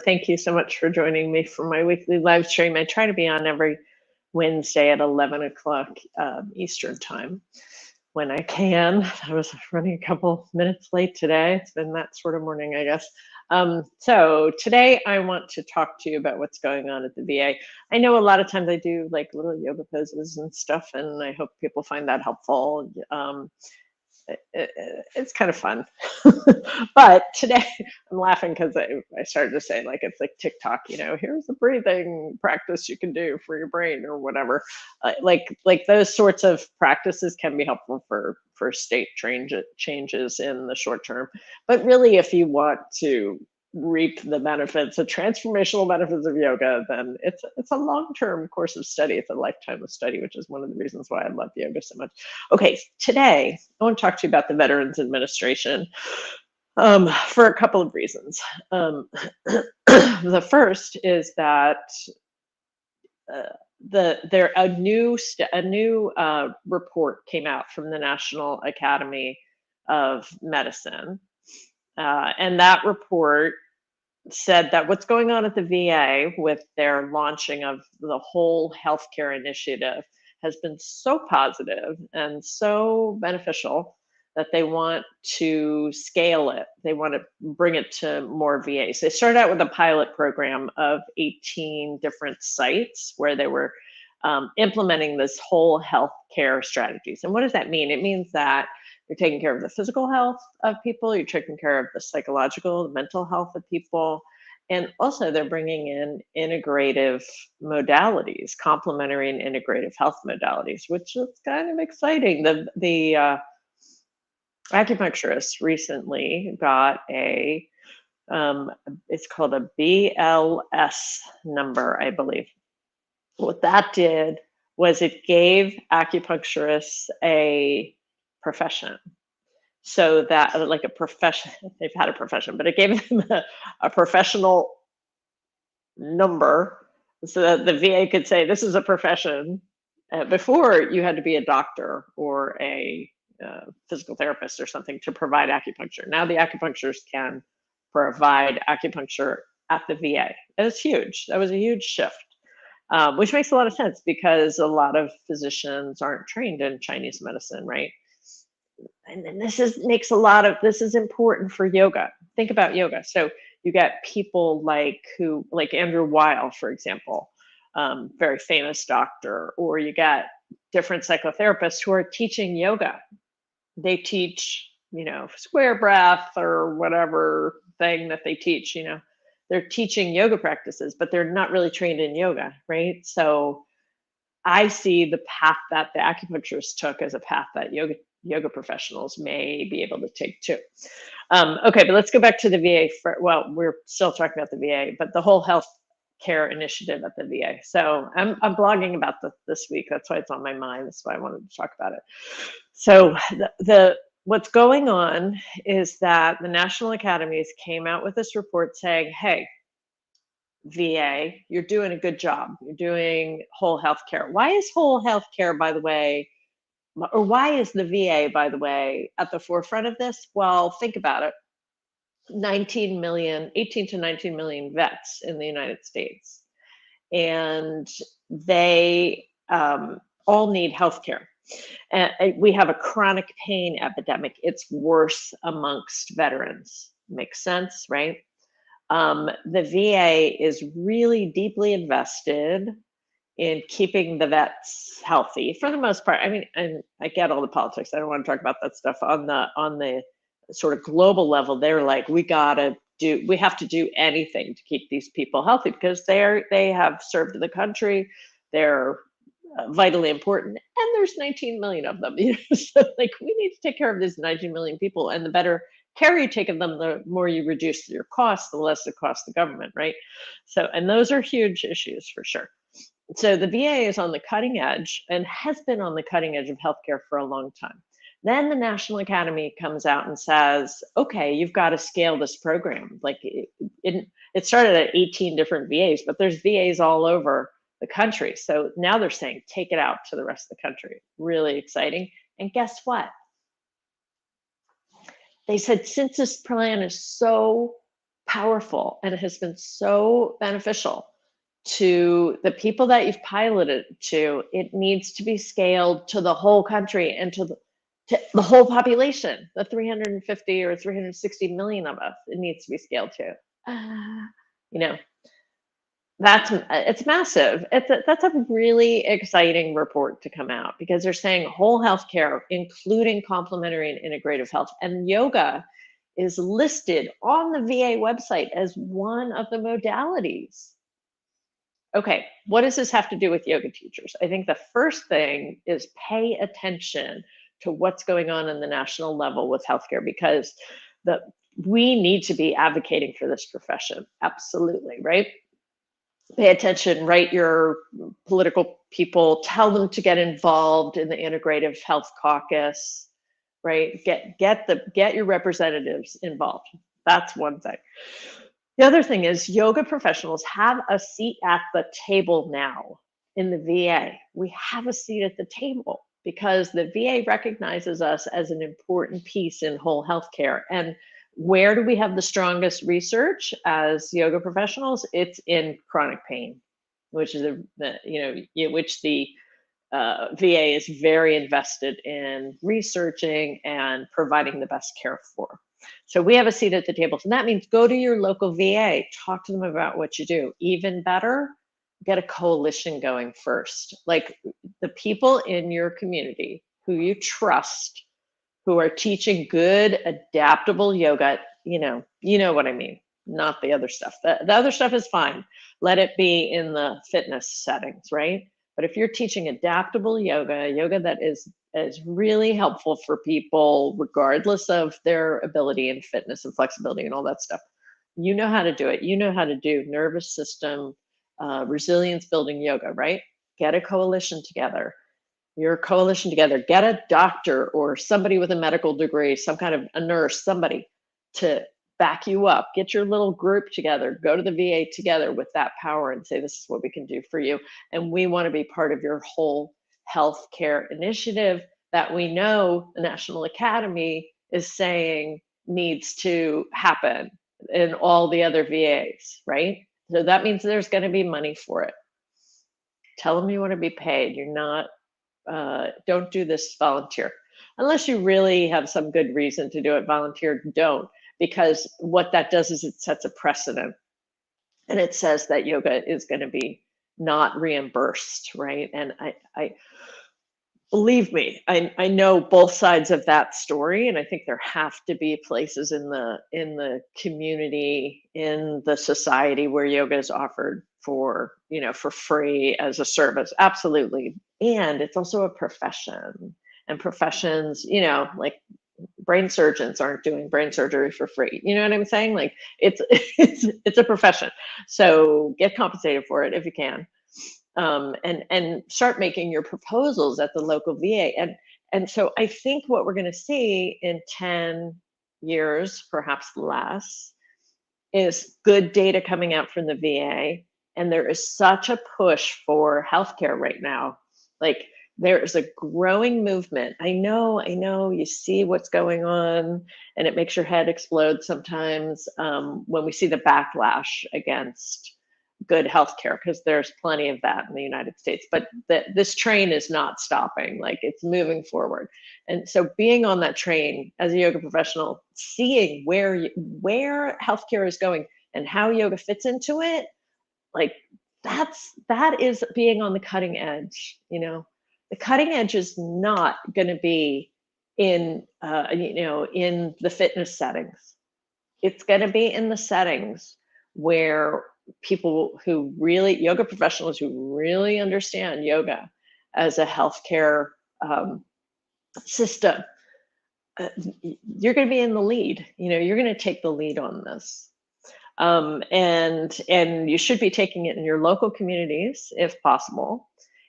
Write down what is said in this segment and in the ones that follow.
Thank you so much for joining me for my weekly live stream. I try to be on every Wednesday at 11 o'clock Eastern time when I can. I was running a couple minutes late today. It's been that sort of morning, I guess. So today I want to talk to you about what's going on at the VA. I know a lot of times I do like little yoga poses and stuff, and I hope people find that helpful. It's kind of fun. But today I'm laughing because I started to say like it's like TikTok, here's a breathing practice you can do for your brain or whatever. Like those sorts of practices can be helpful for state changes in the short term. But really, if you want to reap the benefits, the transformational benefits of yoga, then it's a long-term course of study. It's a lifetime of study, which is one of the reasons why I love yoga so much. Okay, today I want to talk to you about the Veterans Administration for a couple of reasons. The first is that a new report came out from the National Academy of Medicine, and that report said that what's going on at the VA with their launching of the whole healthcare initiative has been so positive and so beneficial that they want to scale it. They want to bring it to more VAs. They started out with a pilot program of 18 different sites where they were implementing this whole healthcare strategies. And what does that mean? It means that you're taking care of the physical health of people, you're taking care of the psychological, the mental health of people, and also they're bringing in integrative modalities, complementary and integrative health modalities, which is kind of exciting. The acupuncturist recently got it's called a BLS number, I believe. What that did was it gave acupuncturists a profession, so that like a profession, they've had a profession, but it gave them a professional number so that the VA could say this is a profession. Before, you had to be a doctor or a physical therapist or something to provide acupuncture. Now the acupuncturists can provide acupuncture at the VA. That was huge. That was a huge shift. Which makes a lot of sense because a lot of physicians aren't trained in Chinese medicine, right? And this is important for yoga. Think about yoga. So you get people like Andrew Weil, for example, very famous doctor, or you get different psychotherapists who are teaching yoga. They teach, square breath or whatever thing that they teach, they're teaching yoga practices, but they're not really trained in yoga, right? So I see the path that the acupuncturist took as a path that yoga professionals may be able to take too. Okay, but let's go back to the VA. Well, we're still talking about the VA, but the whole health care initiative at the VA. So I'm blogging about this week. That's why it's on my mind. That's why I wanted to talk about it. So what's going on is that the National Academies came out with this report saying, hey, VA, you're doing a good job. You're doing whole health care. Why is whole health care, by the way, or why is the VA, by the way, at the forefront of this? Well, think about it. 18 to 19 million vets in the United States. And they all need health care. And we have a chronic pain epidemic. It's worse amongst veterans. Makes sense, right? The VA is really deeply invested in keeping the vets healthy for the most part. I mean, and I get all the politics. I don't want to talk about that stuff on the sort of global level. They're like, we have to do anything to keep these people healthy because they have served the country. They're vitally important, and there's 19 million of them. So like we need to take care of these 19 million people, and the better care you take of them, the more you reduce your costs, the less it costs the government, right? So, and those are huge issues for sure. So the VA is on the cutting edge and has been on the cutting edge of healthcare for a long time. Then the National Academy comes out and says, okay, you've got to scale this program. Like it started at 18 different VAs, but there's VAs all over the country. So now they're saying, take it out to the rest of the country. Really exciting. And guess what? They said, since this plan is so powerful, and it has been so beneficial to the people that you've piloted to. It needs to be scaled to the whole country and to the whole population, the 350 or 360 million of us. It needs to be scaled to. You know, that's it's massive. That's a really exciting report to come out, because they're saying whole health care, including complementary and integrative health, and yoga is listed on the VA website as one of the modalities. Okay, what does this have to do with yoga teachers? I think the first thing is pay attention to what's going on in the national level with healthcare, because the we need to be advocating for this profession. Absolutely, right? Pay attention, write your political people, tell them to get involved in the integrative health caucus, right? Get your representatives involved. That's one thing. The other thing is yoga professionals have a seat at the table now in the VA. We have a seat at the table because the VA recognizes us as an important piece in whole health care. And where do we have the strongest research as yoga professionals? It's in chronic pain, which is which the VA is very invested in researching and providing the best care for. So we have a seat at the table. So that means go to your local VA, talk to them about what you do. Even better, get a coalition going first. Like the people in your community who you trust, who are teaching good, adaptable yoga, you know what I mean, not the other stuff. The other stuff is fine. Let it be in the fitness settings, right? But if you're teaching adaptable yoga that is really helpful for people, regardless of their ability and fitness and flexibility and all that stuff, you know how to do it. You know how to do nervous system, resilience building yoga, right? Get a coalition together. Your coalition together, get a doctor or somebody with a medical degree, some kind of a nurse, somebody to back you up. Get your little group together, go to the VA together with that power and say, this is what we can do for you. And we want to be part of your whole health care initiative that we know the National Academy is saying needs to happen in all the other VAs, right? So that means there's going to be money for it. Tell them you want to be paid. You're not, don't do this volunteer. Unless you really have some good reason to do it volunteer, don't. Because what that does is it sets a precedent. And it says that yoga is going to be not reimbursed, right? And I believe me, I know both sides of that story, and I think there have to be places in the community, in the society where yoga is offered for free as a service. Absolutely. And it's also a profession, and professions, like brain surgeons aren't doing brain surgery for free. You know what I'm saying? Like it's a profession. So get compensated for it if you can. And start making your proposals at the local VA. And so I think what we're going to see in 10 years, perhaps less, is good data coming out from the VA. And there is such a push for healthcare right now. Like there is a growing movement. I know you see what's going on and it makes your head explode sometimes when we see the backlash against good healthcare, because there's plenty of that in the United States. But this train is not stopping, like it's moving forward. And so being on that train as a yoga professional, seeing where healthcare is going and how yoga fits into it, like that is being on the cutting edge. The cutting edge is not going to be in in the fitness settings. It's going to be in the settings where people who really, yoga professionals who really understand yoga as a healthcare system, you're going to be in the lead. You're going to take the lead on this. And you should be taking it in your local communities if possible.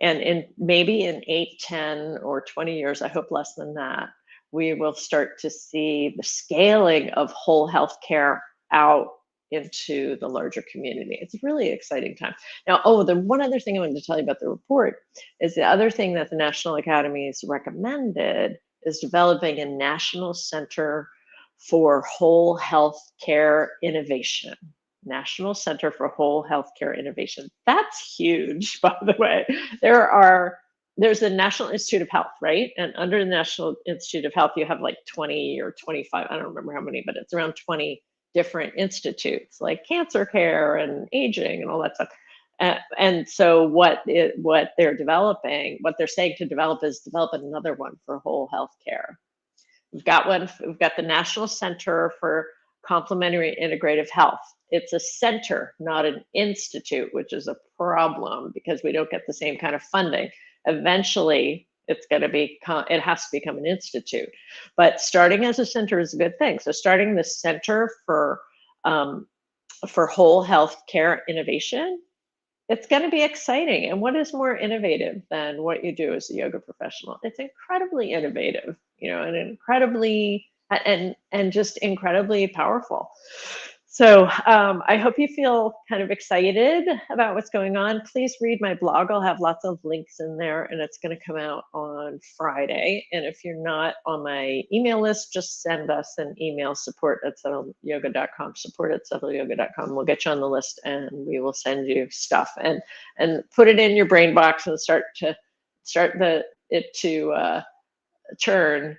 And maybe in 8, 10, or 20 years, I hope less than that, we will start to see the scaling of whole health care out into the larger community. It's a really exciting time. Now, the one other thing I wanted to tell you about the report is the other thing that the National Academies recommended is developing a national center for Whole Health Care Innovation. National Center for Whole Health Care Innovation. That's huge, by the way. There's the National Institute of Health, right? And under the National Institute of Health, you have like 20 or 25, I don't remember how many, but it's around 20 different institutes like cancer care and aging and all that stuff. And so what they're developing, what they're saying to develop is develop another one for whole health care. We've got the National Center for Complementary Integrative Health. It's a center, not an institute, which is a problem because we don't get the same kind of funding. Eventually, it has to become an institute. But starting as a center is a good thing. So starting the Center for Whole Health Care Innovation, it's going to be exciting. And what is more innovative than what you do as a yoga professional? It's incredibly innovative, and incredibly and just incredibly powerful. So I hope you feel kind of excited about what's going on. Please read my blog. I'll have lots of links in there, and it's going to come out on Friday. And if you're not on my email list, just send us an email, support@settledyoga.com, support@settledyoga.com. We'll get you on the list, and we will send you stuff. And put it in your brain box and start it to churn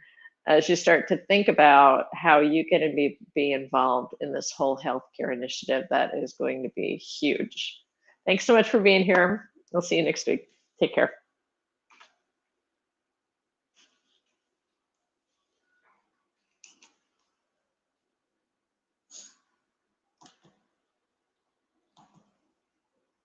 as you start to think about how you can be involved in this whole healthcare initiative that is going to be huge. Thanks so much for being here. We'll see you next week. Take care.